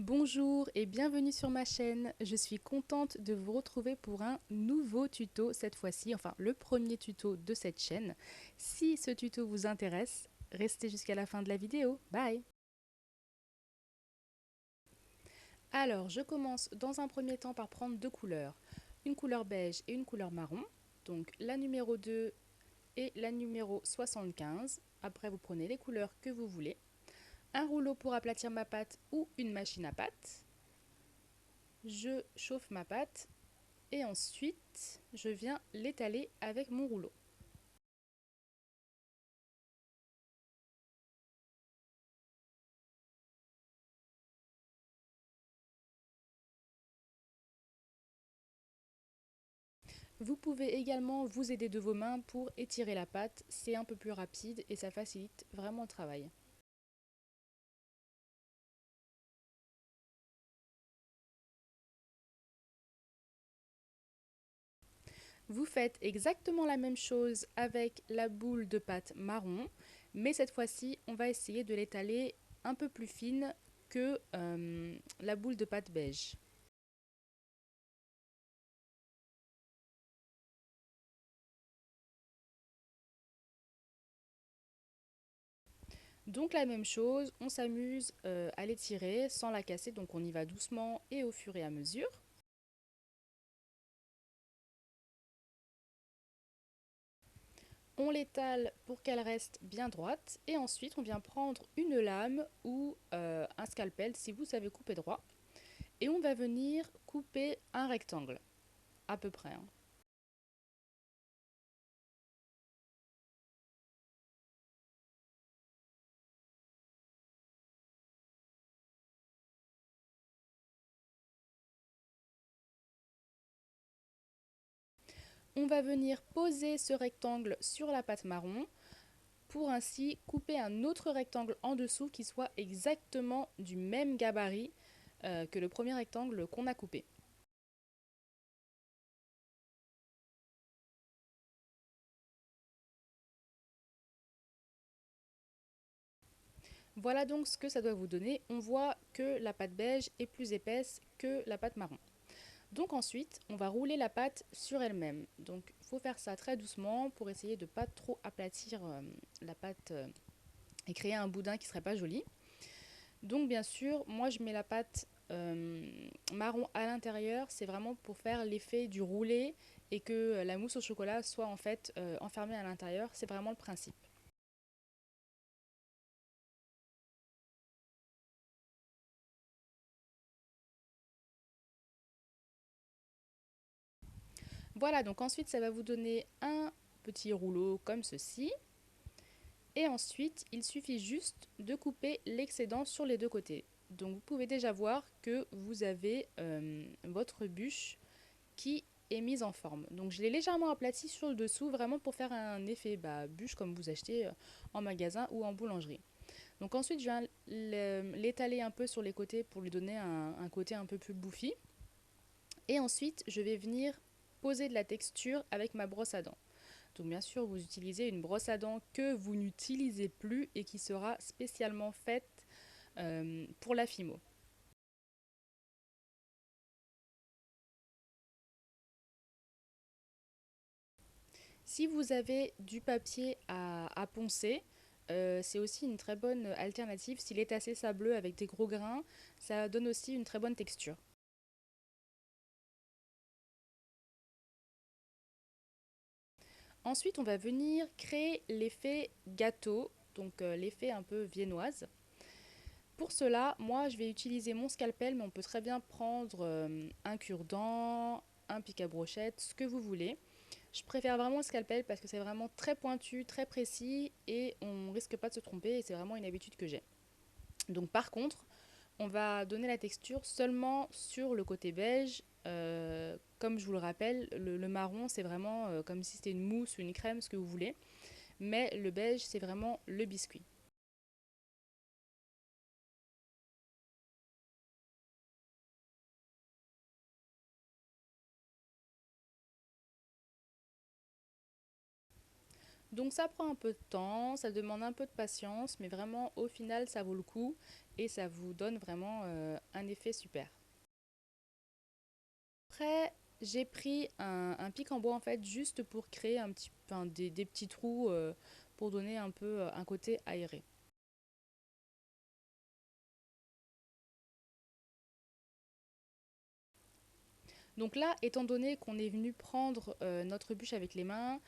Bonjour et bienvenue sur ma chaîne. Je suis contente de vous retrouver pour un nouveau tuto cette fois-ci, enfin le premier tuto de cette chaîne. Si ce tuto vous intéresse, restez jusqu'à la fin de la vidéo. Bye! Alors, je commence dans un premier temps par prendre deux couleurs, une couleur beige et une couleur marron. Donc la numéro 2 et la numéro 75. Après, vous prenez les couleurs que vous voulez. Un rouleau pour aplatir ma pâte ou une machine à pâte. Je chauffe ma pâte et ensuite je viens l'étaler avec mon rouleau. Vous pouvez également vous aider de vos mains pour étirer la pâte, c'est un peu plus rapide et ça facilite vraiment le travail. Vous faites exactement la même chose avec la boule de pâte marron, mais cette fois-ci on va essayer de l'étaler un peu plus fine que la boule de pâte beige. Donc la même chose, on s'amuse à l'étirer sans la casser, donc on y va doucement et au fur et à mesure. On l'étale pour qu'elle reste bien droite et ensuite on vient prendre une lame ou un scalpel si vous savez couper droit et on va venir couper un rectangle à peu près, hein. On va venir poser ce rectangle sur la pâte marron pour ainsi couper un autre rectangle en dessous qui soit exactement du même gabarit que le premier rectangle qu'on a coupé. Voilà donc ce que ça doit vous donner. On voit que la pâte beige est plus épaisse que la pâte marron. Donc ensuite, on va rouler la pâte sur elle-même. Donc il faut faire ça très doucement pour essayer de ne pas trop aplatir la pâte et créer un boudin qui ne serait pas joli. Donc bien sûr, moi je mets la pâte marron à l'intérieur, c'est vraiment pour faire l'effet du roulé et que la mousse au chocolat soit en fait enfermée à l'intérieur, c'est vraiment le principe. Voilà, donc ensuite ça va vous donner un petit rouleau comme ceci. Et ensuite, il suffit juste de couper l'excédent sur les deux côtés. Donc vous pouvez déjà voir que vous avez votre bûche qui est mise en forme. Donc je l'ai légèrement aplati sur le dessous, vraiment pour faire un effet bûche comme vous achetez en magasin ou en boulangerie. Donc ensuite, je viens l'étaler un peu sur les côtés pour lui donner un côté un peu plus bouffi. Et ensuite, je vais venir poser de la texture avec ma brosse à dents. Donc bien sûr, vous utilisez une brosse à dents que vous n'utilisez plus et qui sera spécialement faite pour la Fimo. Si vous avez du papier à poncer, c'est aussi une très bonne alternative. S'il est assez sableux avec des gros grains, ça donne aussi une très bonne texture. Ensuite, on va venir créer l'effet gâteau, donc l'effet un peu viennoise. Pour cela, moi je vais utiliser mon scalpel, mais on peut très bien prendre un cure-dent, un pic à brochette, ce que vous voulez. Je préfère vraiment le scalpel parce que c'est vraiment très pointu, très précis et on risque pas de se tromper et c'est vraiment une habitude que j'ai. Donc par contre, on va donner la texture seulement sur le côté beige. Comme je vous le rappelle, le marron c'est vraiment comme si c'était une mousse ou une crème, ce que vous voulez. Mais le beige c'est vraiment le biscuit. Donc ça prend un peu de temps, ça demande un peu de patience, mais vraiment au final ça vaut le coup et ça vous donne vraiment un effet super. Après, j'ai pris un pic en bois en fait juste pour créer des petits trous pour donner un peu un côté aéré. Donc là, étant donné qu'on est venu prendre notre bûche avec les mains,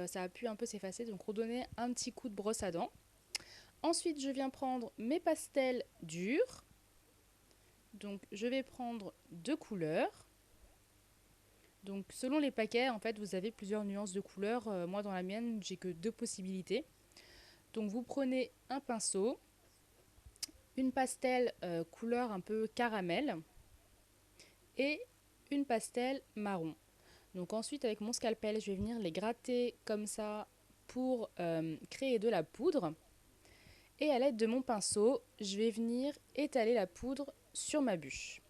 ça a pu un peu s'effacer, donc redonner un petit coup de brosse à dents. Ensuite, je viens prendre mes pastels durs. Donc je vais prendre deux couleurs. Donc selon les paquets, en fait, vous avez plusieurs nuances de couleurs. Moi, dans la mienne, j'ai que deux possibilités. Donc vous prenez un pinceau, une pastel couleur un peu caramel et une pastel marron. Donc ensuite, avec mon scalpel, je vais venir les gratter comme ça pour créer de la poudre. Et à l'aide de mon pinceau, je vais venir étaler la poudre sur ma bûche.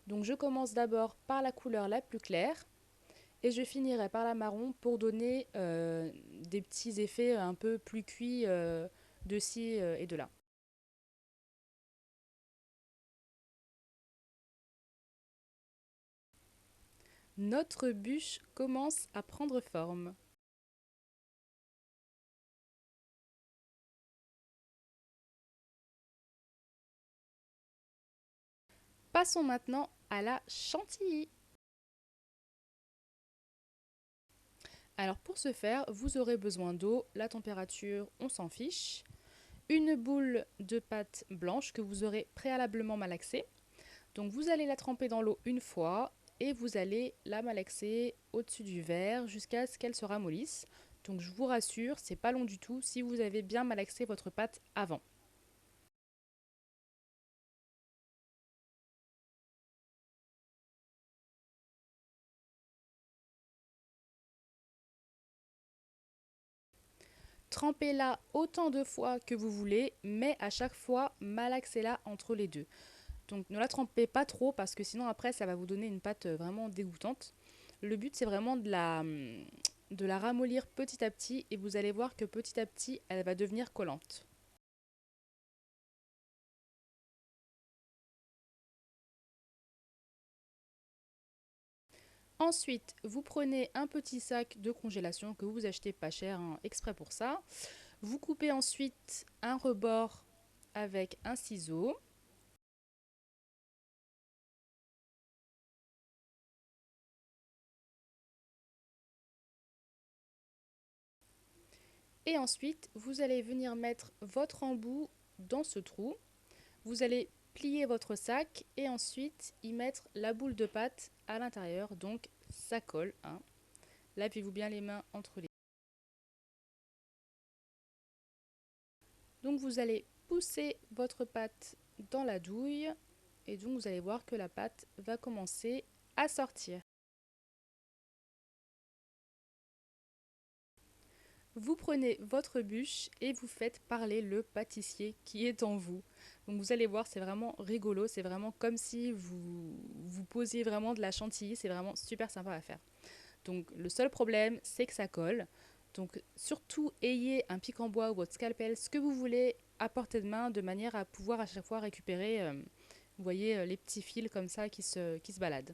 Donc je commence d'abord par la couleur la plus claire et je finirai par la marron pour donner des petits effets un peu plus cuits de ci et de là. Notre bûche commence à prendre forme. Passons maintenant à la chantilly. Alors pour ce faire, vous aurez besoin d'eau, la température, on s'en fiche, une boule de pâte blanche que vous aurez préalablement malaxée. Donc vous allez la tremper dans l'eau une fois et vous allez la malaxer au-dessus du verre jusqu'à ce qu'elle se ramollisse. Donc je vous rassure, c'est pas long du tout si vous avez bien malaxé votre pâte avant. Trempez-la autant de fois que vous voulez, mais à chaque fois malaxez-la entre les deux. Donc ne la trempez pas trop parce que sinon après ça va vous donner une pâte vraiment dégoûtante. Le but c'est vraiment de la ramollir petit à petit et vous allez voir que petit à petit elle va devenir collante. Ensuite, vous prenez un petit sac de congélation que vous achetez pas cher, hein, exprès pour ça. Vous coupez ensuite un rebord avec un ciseau. Et ensuite, vous allez venir mettre votre embout dans ce trou. Vous allez plier votre sac et ensuite y mettre la boule de pâte à l'intérieur. Donc ça colle, hein. Lavez-vous bien les mains entre les. Donc vous allez pousser votre pâte dans la douille et donc vous allez voir que la pâte va commencer à sortir. Vous prenez votre bûche et vous faites parler le pâtissier qui est en vous. Donc vous allez voir, c'est vraiment rigolo, c'est vraiment comme si vous posiez vraiment de la chantilly, c'est vraiment super sympa à faire. Donc le seul problème, c'est que ça colle. Donc surtout, ayez un pic en bois ou votre scalpel, ce que vous voulez à portée de main, de manière à pouvoir à chaque fois récupérer, vous voyez, les petits fils comme ça qui se baladent.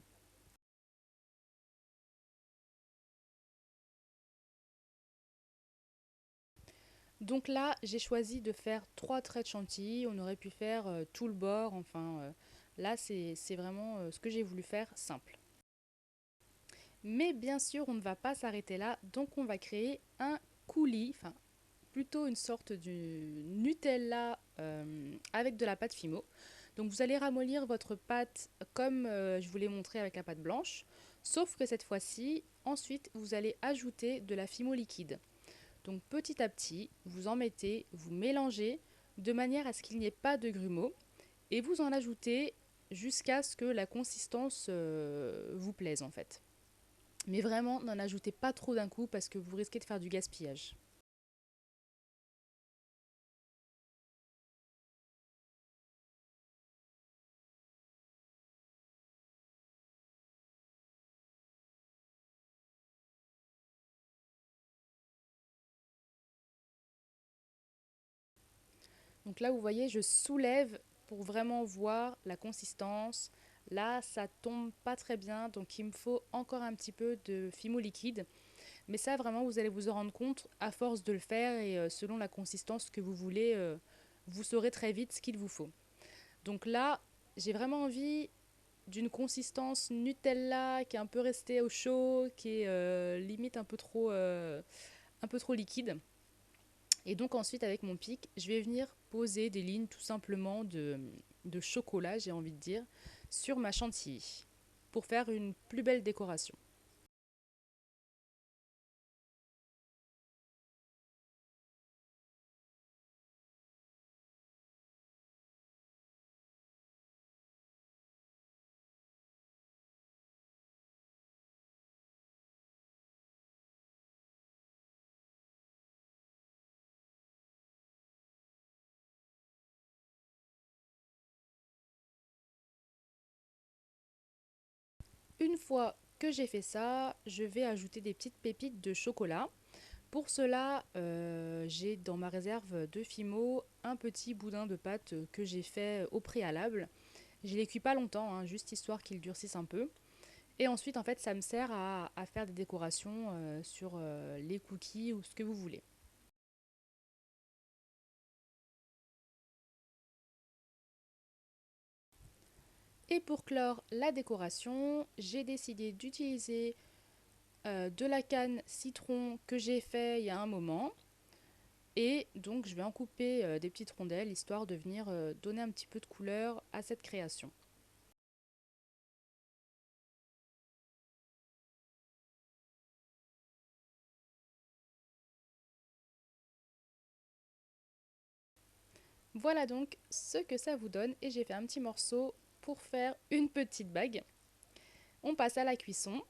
Donc là, j'ai choisi de faire trois traits de chantilly. On aurait pu faire tout le bord. Enfin, là, c'est vraiment ce que j'ai voulu faire simple. Mais bien sûr, on ne va pas s'arrêter là. Donc, on va créer un coulis, enfin, plutôt une sorte de Nutella avec de la pâte Fimo. Donc, vous allez ramollir votre pâte comme je vous l'ai montré avec la pâte blanche. Sauf que cette fois-ci, ensuite, vous allez ajouter de la Fimo liquide. Donc petit à petit, vous en mettez, vous mélangez de manière à ce qu'il n'y ait pas de grumeaux et vous en ajoutez jusqu'à ce que la consistance vous plaise en fait. Mais vraiment, n'en ajoutez pas trop d'un coup parce que vous risquez de faire du gaspillage. Donc là, vous voyez, je soulève pour vraiment voir la consistance. Là, ça tombe pas très bien, donc il me faut encore un petit peu de Fimo liquide. Mais ça, vraiment, vous allez vous en rendre compte à force de le faire et selon la consistance que vous voulez, vous saurez très vite ce qu'il vous faut. Donc là, j'ai vraiment envie d'une consistance Nutella qui est un peu restée au chaud, qui est limite un peu trop liquide. Et donc ensuite, avec mon pic, je vais venir poser des lignes tout simplement de chocolat, j'ai envie de dire, sur ma chantilly pour faire une plus belle décoration. Une fois que j'ai fait ça, je vais ajouter des petites pépites de chocolat. Pour cela, j'ai dans ma réserve de Fimo un petit boudin de pâte que j'ai fait au préalable. Je ne les cuis pas longtemps, hein, juste histoire qu'ils durcissent un peu. Et ensuite, en fait, ça me sert à faire des décorations sur les cookies ou ce que vous voulez. Et pour clore la décoration, j'ai décidé d'utiliser de la canne citron que j'ai fait il y a un moment. Et donc je vais en couper des petites rondelles histoire de venir donner un petit peu de couleur à cette création. Voilà donc ce que ça vous donne et j'ai fait un petit morceau pour faire une petite bague. On passe à la cuisson.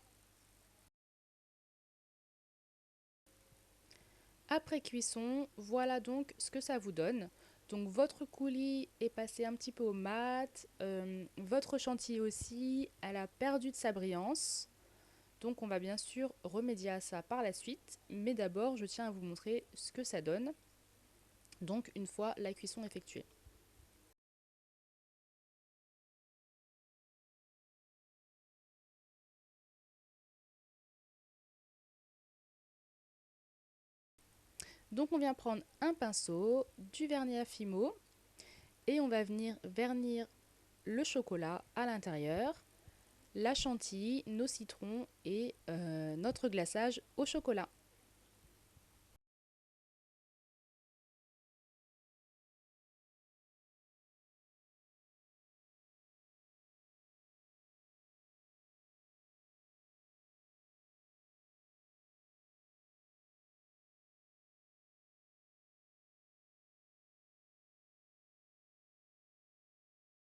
Après cuisson, voilà donc ce que ça vous donne. Donc votre coulis est passé un petit peu au mat, votre chantilly aussi, elle a perdu de sa brillance. Donc on va bien sûr remédier à ça par la suite, mais d'abord je tiens à vous montrer ce que ça donne, donc une fois la cuisson effectuée. Donc on vient prendre un pinceau, du vernis à fimo, et on va venir vernir le chocolat à l'intérieur, la chantilly, nos citrons et notre glaçage au chocolat.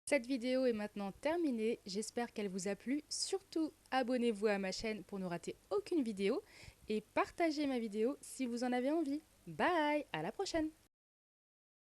Cette vidéo est maintenant terminée, j'espère qu'elle vous a plu. Surtout, abonnez-vous à ma chaîne pour ne rater aucune vidéo et partagez ma vidéo si vous en avez envie. Bye, à la prochaine!